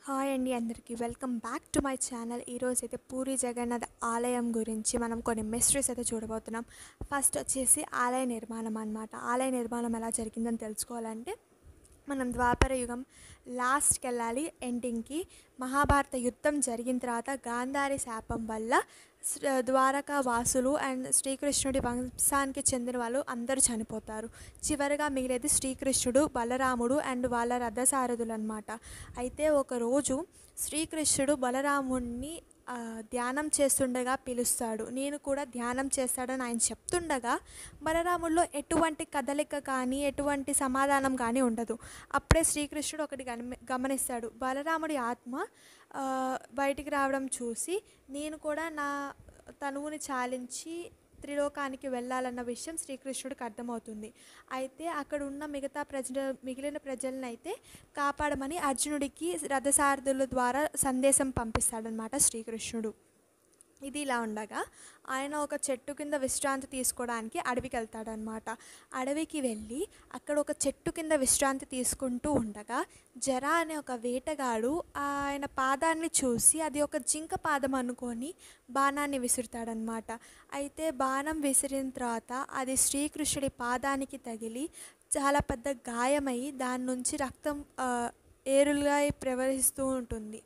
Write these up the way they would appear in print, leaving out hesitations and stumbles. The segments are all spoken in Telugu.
హాయ్ అండి అందరికీ welcome back to my channel. ఈరోజు అయితే పూరి జగన్నాథ్ ఆలయం గురించి మనం కొన్ని మిస్టరీస్ అయితే చూడబోతున్నాం. ఫస్ట్ వచ్చేసి ఆలయ నిర్మాణం అన్నమాట. ఆలయ నిర్మాణం ఎలా జరిగిందని తెలుసుకోవాలంటే మనం ద్వాపర యుగం లాస్ట్కి వెళ్ళాలి, ఎండింగ్కి. మహాభారత యుద్ధం జరిగిన తర్వాత గాంధారి శాపం వల్ల ద్వారకా వాసులు అండ్ శ్రీకృష్ణుడి వంశానికి చెందిన వాళ్ళు అందరూ చనిపోతారు. చివరిగా మిగిలేది శ్రీకృష్ణుడు, బలరాముడు అండ్ వాళ్ళ రథసారథులు అనమాట. అయితే ఒకరోజు శ్రీకృష్ణుడు బలరాముడిని ధ్యానం చేస్తుండగా పిలుస్తాడు. నేను కూడా ధ్యానం చేస్తాడని ఆయన చెప్తుండగా బలరాముడిలో ఎటువంటి కదలిక కానీ ఎటువంటి సమాధానం కానీ ఉండదు. అప్పుడే శ్రీకృష్ణుడు ఒకటి గమనిస్తాడు. బలరాముడి ఆత్మ బయటికి రావడం చూసి నేను కూడా నా తనువుని చాలించి త్రిలోకానికి వెళ్ళాలన్న విషయం శ్రీకృష్ణుడికి అర్థమవుతుంది. అయితే అక్కడ ఉన్న మిగిలిన ప్రజలను అయితే కాపాడమని అర్జునుడికి రథసారథుల ద్వారా సందేశం పంపిస్తాడనమాట శ్రీకృష్ణుడు. ఇది ఇలా ఉండగా ఆయన ఒక చెట్టు కింద విశ్రాంతి తీసుకోవడానికి అడవికి వెళ్తాడనమాట. అడవికి వెళ్ళి అక్కడ ఒక చెట్టు కింద విశ్రాంతి తీసుకుంటూ ఉండగా జరా అనే ఒక వేటగాడు ఆయన పాదాన్ని చూసి అది ఒక జింక పాదం అనుకొని బాణాన్ని విసురుతాడనమాట. అయితే బాణం విసిరిన తర్వాత అది శ్రీకృష్ణుడి పాదానికి తగిలి చాలా పెద్ద గాయమై దాని నుంచి రక్తం ఏరులుగా ప్రవహిస్తూ ఉంటుంది.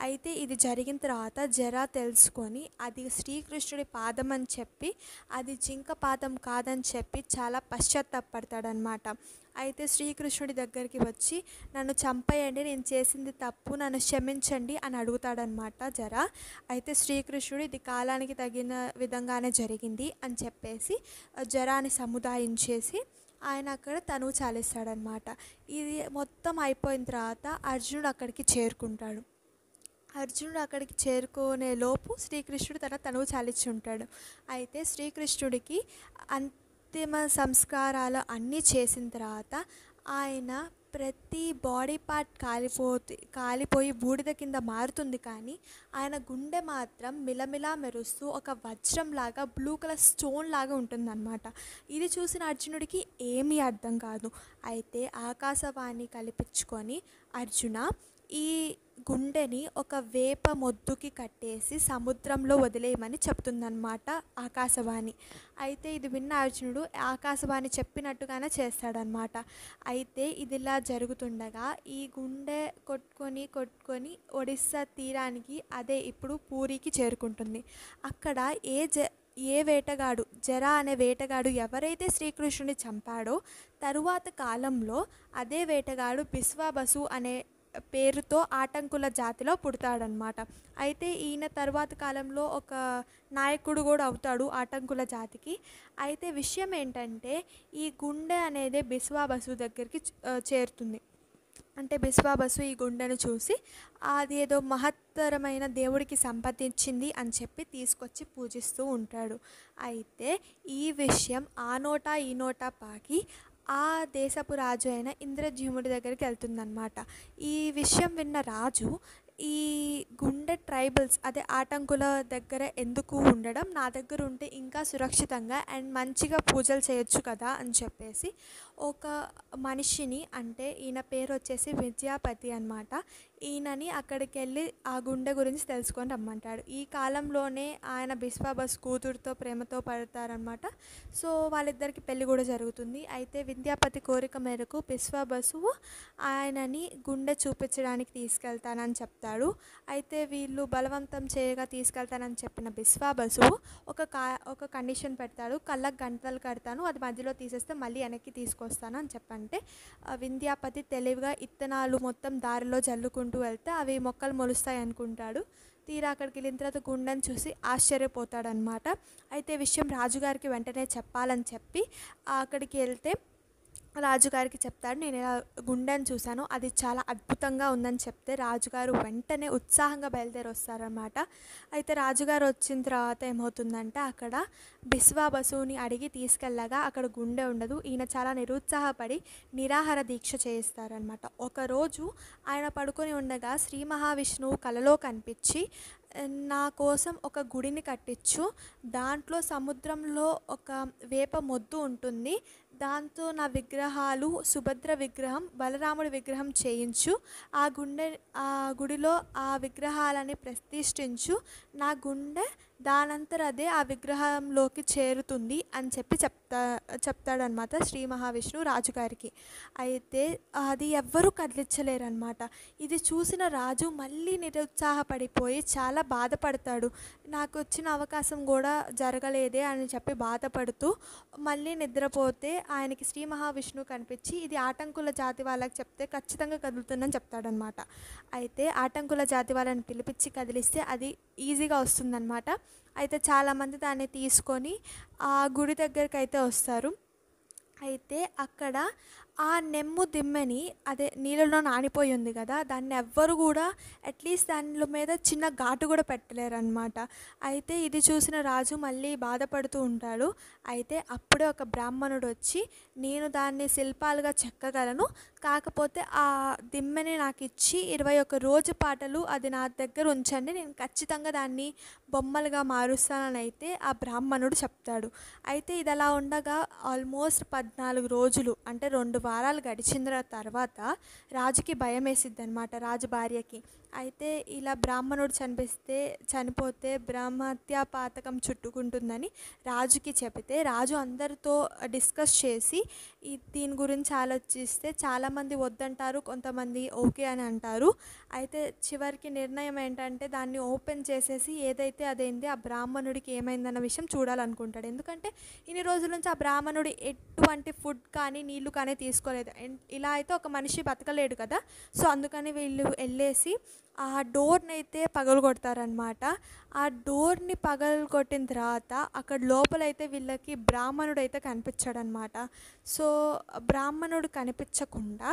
అయితే ఇది జరిగిన తర్వాత జరా తెలుసుకొని అది శ్రీకృష్ణుడి పాదం అని చెప్పి అది జింక పాదం కాదని చెప్పి చాలా పశ్చాత్తాపడతాడనమాట. అయితే శ్రీకృష్ణుడి దగ్గరికి వచ్చి నన్ను చంపేయండి, నేను చేసింది తప్పు, నన్ను క్షమించండి అని అడుగుతాడనమాట జరా. అయితే శ్రీకృష్ణుడు ఇది కాలానికి తగిన విధంగానే జరిగింది అని చెప్పేసి జరాని సముదాయించేసి ఆయన అక్కడ తనువు చాలిస్తాడనమాట. ఇది మొత్తం అయిపోయిన తర్వాత అర్జునుడు అక్కడికి చేరుకుంటాడు. అర్జునుడు అక్కడికి చేరుకునే లోపు శ్రీకృష్ణుడు తనువు చాలించి ఉంటాడు. అయితే శ్రీకృష్ణుడికి అంతిమ సంస్కారాలు అన్నీ చేసిన తర్వాత ఆయన ప్రతి బాడీ పార్ట్ కాలిపోయి బూడిద కింద మారుతుంది, కానీ ఆయన గుండె మాత్రం మిలమిలా మెరుస్తూ ఒక వజ్రంలాగా బ్లూ కలర్ స్టోన్ లాగా ఉంటుందన్నమాట. ఇది చూసిన అర్జునుడికి ఏమీ అర్థం కాదు. అయితే ఆకాశవాణి కల్పించుకొని అర్జున, ఈ గుండెని ఒక వేప మొద్దుకి కట్టేసి సముద్రంలో వదిలేయమని చెప్తుందన్నమాట ఆకాశవాణి. అయితే ఇది విన్న అర్జునుడు ఆకాశవాణి చెప్పినట్టుగానే చేస్తాడనమాట. అయితే ఇదిలా జరుగుతుండగా ఈ గుండె కొట్టుకొని ఒడిస్సా తీరానికి, అదే ఇప్పుడు పూరికి చేరుకుంటుంది. అక్కడ ఏ వేటగాడు, జరా అనే వేటగాడు ఎవరైతే శ్రీకృష్ణుని చంపాడో తరువాత కాలంలో అదే వేటగాడు బిస్వాబసు అనే పేరుతో ఆటంకుల జాతిలో పుడతాడనమాట. అయితే ఈయన తర్వాత కాలంలో ఒక నాయకుడు కూడా అవుతాడు ఆటంకుల జాతికి. అయితే విషయం ఏంటంటే ఈ గుండె అనేది బిస్వాబసు దగ్గరికి చేరుతుంది. అంటే బిస్వాబసు ఈ గుండెను చూసి అది ఏదో మహత్తరమైన దేవుడికి సంపాదించింది అని చెప్పి తీసుకొచ్చి పూజిస్తూ ఉంటాడు. అయితే ఈ విషయం ఆ నోటా ఈ నోటా పాకి ఆ దేశపు రాజు అయిన ఇంద్రజిమ్ముడి దగ్గరికి వెళ్తుందన్నమాట. ఈ విషయం విన్న రాజు ఈ గుండె ట్రైబల్స్ అదే ఆటంకుల దగ్గర ఎందుకు ఉండడం, నా దగ్గర ఉంటే ఇంకా సురక్షితంగా అండ్ మంచిగా పూజలు చేయొచ్చు కదా అని చెప్పేసి ఒక మనిషిని, అంటే ఈయన పేరు వచ్చేసి విద్యాపతి అనమాట, ఈయనని అక్కడికి వెళ్ళి ఆ గుండె గురించి తెలుసుకొని రమ్మంటాడు. ఈ కాలంలోనే ఆయన బిస్వాబస్ కూతురుతో ప్రేమతో పడతారనమాట. సో వాళ్ళిద్దరికి పెళ్ళి కూడా జరుగుతుంది. అయితే విద్యాపతి కోరిక మేరకు బిస్వాబసు ఆయనని గుండె చూపించడానికి తీసుకెళ్తానని చెప్తాడు. అయితే వీళ్ళు బలవంతం చేయగా తీసుకెళ్తానని చెప్పిన బిస్వాబసు ఒక కండిషన్ పెడతాడు. కళ్ళకు గంటలు కడతాను, అది మధ్యలో తీసేస్తే మళ్ళీ వెనక్కి తీసుకొస్తాను అని చెప్పంటే విద్యాపతి తెలివిగా ఇత్తనాలు మొత్తం దారిలో జల్లుకుంటూ వెళ్తే అవి మొక్కలు మొలుస్తాయి అనుకుంటాడు. తీరా అక్కడికి వెళ్ళిన తర్వాత గుండెని చూసి ఆశ్చర్యపోతాడనమాట. అయితే విషయం రాజుగారికి వెంటనే చెప్పాలని చెప్పి అక్కడికి వెళ్తే రాజుగారికి చెప్తాడు, నేను ఇలా గుండెని చూశాను, అది చాలా అద్భుతంగా ఉందని చెప్తే రాజుగారు వెంటనే ఉత్సాహంగా బయలుదేరి వస్తారనమాట. అయితే రాజుగారు వచ్చిన తర్వాత ఏమవుతుందంటే అక్కడ బిస్వాబసుని అడిగి తీసుకెళ్ళగా అక్కడ గుండె ఉండదు. ఈయన చాలా నిరుత్సాహపడి నిరాహార దీక్ష చేయిస్తారనమాట. ఒకరోజు ఆయన పడుకొని ఉండగా శ్రీ మహావిష్ణువు కలలో కనిపించి నా కోసం ఒక గుడిని కట్టించు, దాంట్లో సముద్రంలో ఒక వేప మొద్దు ఉంటుంది, దాంతో నా విగ్రహాలు సుభద్ర విగ్రహం, బలరాముడి విగ్రహం చేయించు, ఆ గుండె ఆ గుడిలో ఆ విగ్రహాలని ప్రతిష్ఠించు, నా గుండె దానంతర అదే ఆ విగ్రహంలోకి చేరుతుంది అని చెప్తాడనమాట శ్రీ మహావిష్ణువు రాజుగారికి. అయితే అది ఎవ్వరూ కదిలించలేరనమాట. ఇది చూసిన రాజు మళ్ళీ నిరుత్సాహపడిపోయి చాలా బాధపడతాడు. నాకు వచ్చిన అవకాశం కూడా జరగలేదే అని చెప్పి బాధపడుతూ మళ్ళీ నిద్రపోతే ఆయనకి శ్రీ మహావిష్ణువు కనిపించి ఇది ఆటంకుల జాతి వాళ్ళకి చెప్తే ఖచ్చితంగా కదులుతుందని చెప్తాడనమాట. అయితే ఆటంకుల జాతి వాళ్ళని పిలిపించి కదిలిస్తే అది ఈజీగా వస్తుందన్నమాట. అయితే చాలామంది దాన్ని తీసుకొని ఆ గుడి దగ్గరికి అయితే వస్తారు. అయితే అక్కడ ఆ నెమ్ము దిమ్మెని, అదే నీళ్ళలో నానిపోయి ఉంది కదా, దాన్ని ఎవ్వరు కూడా అట్లీస్ట్ దానిలో మీద చిన్న ఘాటు కూడా పెట్టలేరన్నమాట. అయితే ఇది చూసిన రాజు మళ్ళీ బాధపడుతూ ఉంటాడు. అయితే అప్పుడే ఒక బ్రాహ్మణుడు వచ్చి, నేను దాన్ని శిల్పాలుగా చెక్కగలను, కాకపోతే ఆ దిమ్మెని నాకు ఇచ్చి 21 రోజు పాటలు అది నా దగ్గర ఉంచండి, నేను ఖచ్చితంగా దాన్ని బొమ్మలుగా మారుస్తానని అయితే ఆ బ్రాహ్మణుడు చెప్తాడు. అయితే ఇది అలా ఉండగా ఆల్మోస్ట్ 14 రోజులు అంటే 2 వారాలు గడిచిన తర్వాత రాజుకి భయం వేసిద్ది అనమాట, రాజు భార్యకి. అయితే ఇలా బ్రాహ్మణుడు చనిపోతే బ్రహ్మహత్యా పాతకం చుట్టుకుంటుందని రాజుకి చెబితే, రాజు అందరితో డిస్కస్ చేసి దీని గురించి ఆలోచిస్తే చాలామంది వద్దంటారు, కొంతమంది ఓకే అని అంటారు. అయితే చివరికి నిర్ణయం ఏంటంటే దాన్ని ఓపెన్ చేసేసి ఏదైతే అదేంది ఆ బ్రాహ్మణుడికి ఏమైందన్న విషయం చూడాలనుకుంటాడు. ఎందుకంటే ఇన్ని రోజుల నుంచి ఆ బ్రాహ్మణుడు ఎటువంటి ఫుడ్ కానీ నీళ్లు కానీ తీసుకోలేదు. ఇలా అయితే ఒక మనిషి బతకలేడు కదా. సో అందుకని వీళ్ళు వెళ్ళేసి ఆ డోర్ని అయితే పగలగొడతారనమాట. ఆ డోర్ని పగలగొట్టిన తర్వాత అక్కడ లోపలైతే వీళ్ళకి బ్రాహ్మణుడు అయితే కనిపించాడనమాట. సో బ్రాహ్మణుడు కనిపించకుండా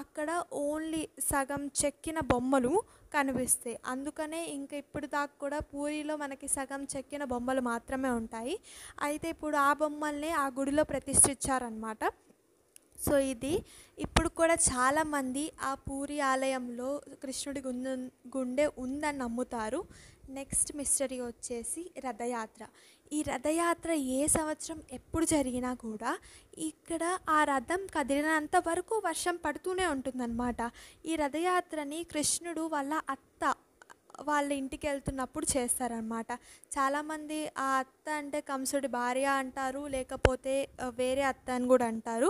అక్కడ ఓన్లీ సగం చెక్కిన బొమ్మలు కనిపిస్తాయి. అందుకనే ఇంకా ఇప్పుడు దాకా కూడా పూరిలో మనకి సగం చెక్కిన బొమ్మలు మాత్రమే ఉంటాయి. అయితే ఇప్పుడు ఆ బొమ్మల్ని ఆ గుడిలో ప్రతిష్ఠించారనమాట. సో ఇది ఇప్పుడు కూడా చాలామంది ఆ పూరి ఆలయంలో కృష్ణుడి గుండె ఉందని నమ్ముతారు. నెక్స్ట్ మిస్టరీ వచ్చేసి రథయాత్ర. ఈ రథయాత్ర ఏ సంవత్సరం ఎప్పుడు జరిగినా కూడా ఇక్కడ ఆ రథం కదిలినంత వరకు వర్షం పడుతూనే ఉంటుందన్నమాట. ఈ రథయాత్రని కృష్ణుడు వాళ్ళ ఇంటికి వెళ్తున్నప్పుడు చేస్తారనమాట. చాలామంది ఆ అత్త అంటే కంసుడి భార్య అంటారు, లేకపోతే వేరే అత్త అని కూడా అంటారు.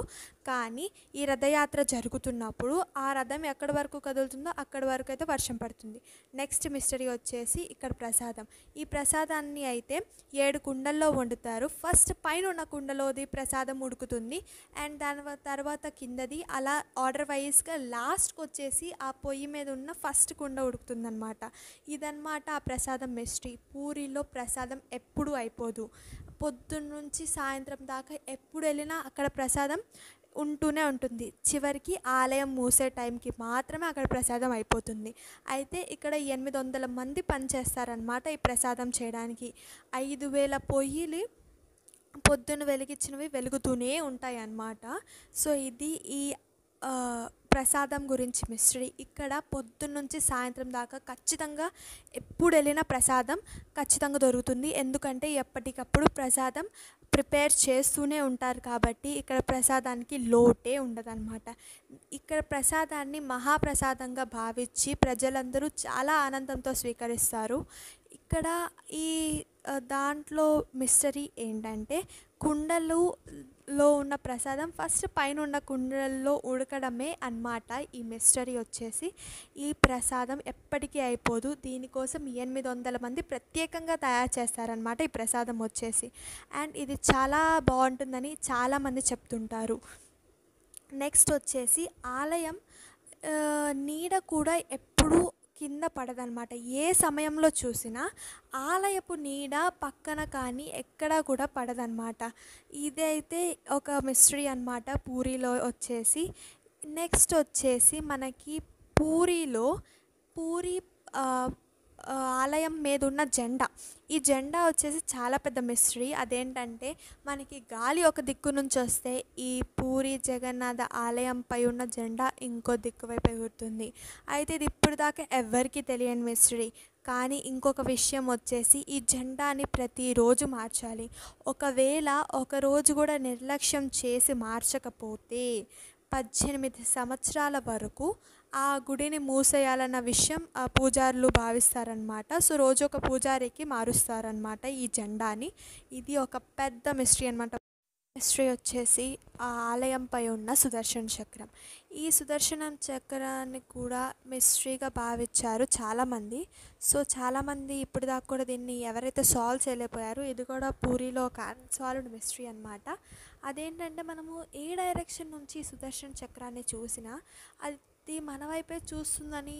కానీ ఈ రథయాత్ర జరుగుతున్నప్పుడు ఆ రథం ఎక్కడి వరకు కదులుతుందో అక్కడి వరకు అయితే వర్షం పడుతుంది. నెక్స్ట్ మిస్టరీ వచ్చేసి ఇక్కడ ప్రసాదం. ఈ ప్రసాదాన్ని అయితే 7 కుండల్లో వండుతారు. ఫస్ట్ పైన ఉన్న కుండలోది ప్రసాదం ఉడుకుతుంది, అండ్ దాని తర్వాత కిందది, అలా ఆర్డర్ వైజ్గా లాస్ట్కి వచ్చేసి ఆ పొయ్యి మీద ఉన్న ఫస్ట్ కుండ ఉడుకుతుందన్నమాట. ఇదన్నమాట ఆ ప్రసాదం మిస్టరీ. పూరిలో ప్రసాదం ఎప్పుడూ అయిపోదు. పొద్దున్న నుంచి సాయంత్రం దాకా ఎప్పుడు వెళ్ళినా అక్కడ ప్రసాదం ఉంటూనే ఉంటుంది. చివరికి ఆలయం మూసే టైంకి మాత్రమే అక్కడ ప్రసాదం అయిపోతుంది. అయితే ఇక్కడ 800 మంది పనిచేస్తారనమాట ఈ ప్రసాదం చేయడానికి. 5000 పొయ్యిలు పొద్దున్న వెలిగించినవి వెలుగుతూనే ఉంటాయి అన్నమాట. సో ఇది ఈ ప్రసాదం గురించి మిస్టరీ. ఇక్కడ పొద్దున్న నుంచి సాయంత్రం దాకా ఖచ్చితంగా ఎప్పుడు వెళ్ళినా ప్రసాదం ఖచ్చితంగా దొరుకుతుంది. ఎందుకంటే ఎప్పటికప్పుడు ప్రసాదం ప్రిపేర్ చేస్తూనే ఉంటారు కాబట్టి ఇక్కడ ప్రసాదానికి లోటే ఉండదన్నమాట. ఇక్కడ ప్రసాదాన్ని మహాప్రసాదంగా భావించి ప్రజలందరూ చాలా ఆనందంతో స్వీకరిస్తారు. ఇక్కడ ఈ దాంట్లో మిస్టరీ ఏంటంటే కుండలలో ఉన్న ప్రసాదం ఫస్ట్ పైన ఉన్న కుండల్లో ఉడకడమే అన్నమాట ఈ మిస్టరీ వచ్చేసి. ఈ ప్రసాదం ఎప్పటికీ అయిపోదు. దీనికోసం 800 మంది ప్రత్యేకంగా తయారు చేస్తారనమాట ఈ ప్రసాదం వచ్చేసి. అండ్ ఇది చాలా బాగుంటుందని చాలామంది చెప్తుంటారు. నెక్స్ట్ వచ్చేసి ఆలయం నీడ కూడా ఎప్పుడూ కింద పడదనమాట. ఏ సమయంలో చూసినా ఆలయపు నీడ పక్కన కానీ ఎక్కడా కూడా పడదనమాట. ఇదైతే ఒక మిస్టరీ అన్నమాట పూరిలో వచ్చేసి. నెక్స్ట్ వచ్చేసి మనకి పూరి ఆలయం మీద ఉన్న జెండా. ఈ జెండా వచ్చేసి చాలా పెద్ద మిస్టరీ. అదేంటంటే మనకి గాలి ఒక దిక్కు నుంచి వస్తే ఈ పూరి జగన్నాథ ఆలయంపై ఉన్న జెండా ఇంకో దిక్కు వైపు ఎగురుతుంది. అయితే ఇది ఇప్పుడు దాకా ఎవరికీ తెలియని మిస్టరీ. కానీ ఇంకొక విషయం వచ్చేసి ఈ జెండాని ప్రతిరోజు మార్చాలి. ఒకవేళ ఒకరోజు కూడా నిర్లక్ష్యం చేసి మార్చకపోతే 18 సంవత్సరాల వరకు ఆ గుడిని మూసేయాలన్న విషయం పూజారులు భావిస్తారనమాట. సో రోజు ఒక పూజారికి మారుస్తారనమాట ఈ జెండాని. ఇది ఒక పెద్ద మిస్టరీ అనమాట. మిస్టరీ వచ్చేసి ఆ ఆలయంపై ఉన్న సుదర్శన చక్రం. ఈ సుదర్శన చక్రాన్ని కూడా మిస్టరీగా భావించారు చాలామంది. సో చాలామంది ఇప్పటిదాకా కూడా దీన్ని ఎవరైతే సాల్వ్ చేయలేకపోయారో ఇది కూడా పూరిలో ఒక అన్సాల్వ్డ్ మిస్టరీ అనమాట. అదేంటంటే మనము ఏ డైరెక్షన్ నుంచి ఈ సుదర్శన చక్రాన్ని చూసినా అది మన వైపే చూస్తుందని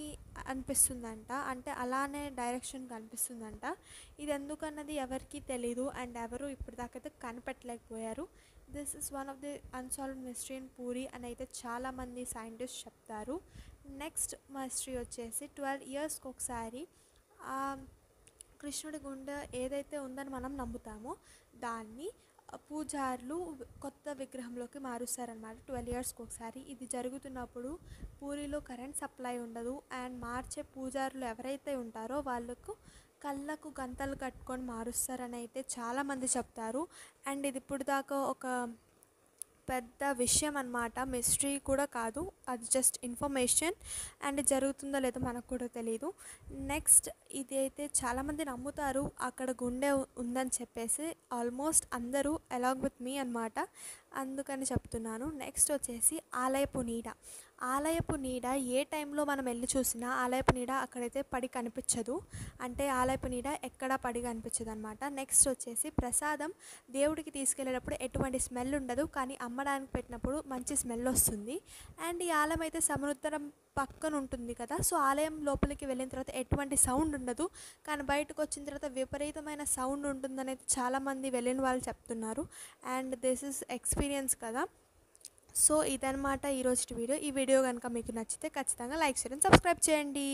అనిపిస్తుందంట. అంటే అలానే డైరెక్షన్ కనిపిస్తుందంట. ఇది ఎందుకన్నది ఎవరికీ తెలీదు అండ్ ఎవరు ఇప్పటిదాకైతే కనిపెట్టలేకపోయారు. This is one of the unsolved mystery in Puri అని అయితే చాలామంది సైంటిస్ట్ చెప్తారు. నెక్స్ట్ మిస్టరీ వచ్చేసి 12 ఇయర్స్కి ఒకసారి కృష్ణుడి గుండె ఏదైతే ఉందని మనం నమ్ముతామో దాన్ని పూజారులు కొత్త విగ్రహంలోకి మారుస్తారనమాట 12 ఇయర్స్కి ఒకసారి. ఇది జరుగుతున్నప్పుడు పూరిలో కరెంట్ సప్లై ఉండదు అండ్ మార్చే పూజారులు ఎవరైతే ఉంటారో వాళ్ళకు కళ్ళకు గంతలు కట్టుకొని మారుస్తారని అయితే చాలామంది చెప్తారు. అండ్ ఇది ఇప్పుడు దాకా ఒక పెద్ద విషయం అన్నమాట. మిస్టరీ కూడా కాదు, అది జస్ట్ ఇన్ఫర్మేషన్ అండ్ జరుగుతుందో లేదో మనకు కూడా తెలియదు. నెక్స్ట్ ఇది అయితే చాలామంది నమ్ముతారు అక్కడ గుండె ఉందని చెప్పేసి, ఆల్మోస్ట్ అందరూ అలాంగ్ విత్ మీ అనమాట, అందుకని చెప్తున్నాను. నెక్స్ట్ వచ్చేసి ఆలయపు నీడ. ఆలయపు నీడ ఏ టైంలో మనం వెళ్ళి చూసినా ఆలయపు నీడ అక్కడైతే పడి కనిపించదు. అంటే ఆలయపు నీడ ఎక్కడా పడి కనిపించదు అనమాట. నెక్స్ట్ వచ్చేసి ప్రసాదం దేవుడికి తీసుకెళ్ళేటప్పుడు ఎటువంటి స్మెల్ ఉండదు, కానీ అమ్మడానికి పెట్టినప్పుడు మంచి స్మెల్ వస్తుంది. అండ్ ఈ ఆలయం అయితే సముద్రం పక్కన ఉంటుంది కదా, సో ఆలయం లోపలికి వెళ్ళిన తర్వాత ఎటువంటి సౌండ్ ఉండదు, కానీ బయటకు వచ్చిన తర్వాత విపరీతమైన సౌండ్ ఉంటుందనేది చాలామంది వెళ్ళిన వాళ్ళు చెప్తున్నారు. అండ్ దిస్ ఇస్ ఎక్స్పీరియన్స్ కదా. సో ఇదన్నమాట ఈరోజు వీడియో. ఈ వీడియో కనుక మీకు నచ్చితే ఖచ్చితంగా లైక్, షేర్ అండ్ సబ్స్క్రైబ్ చేయండి.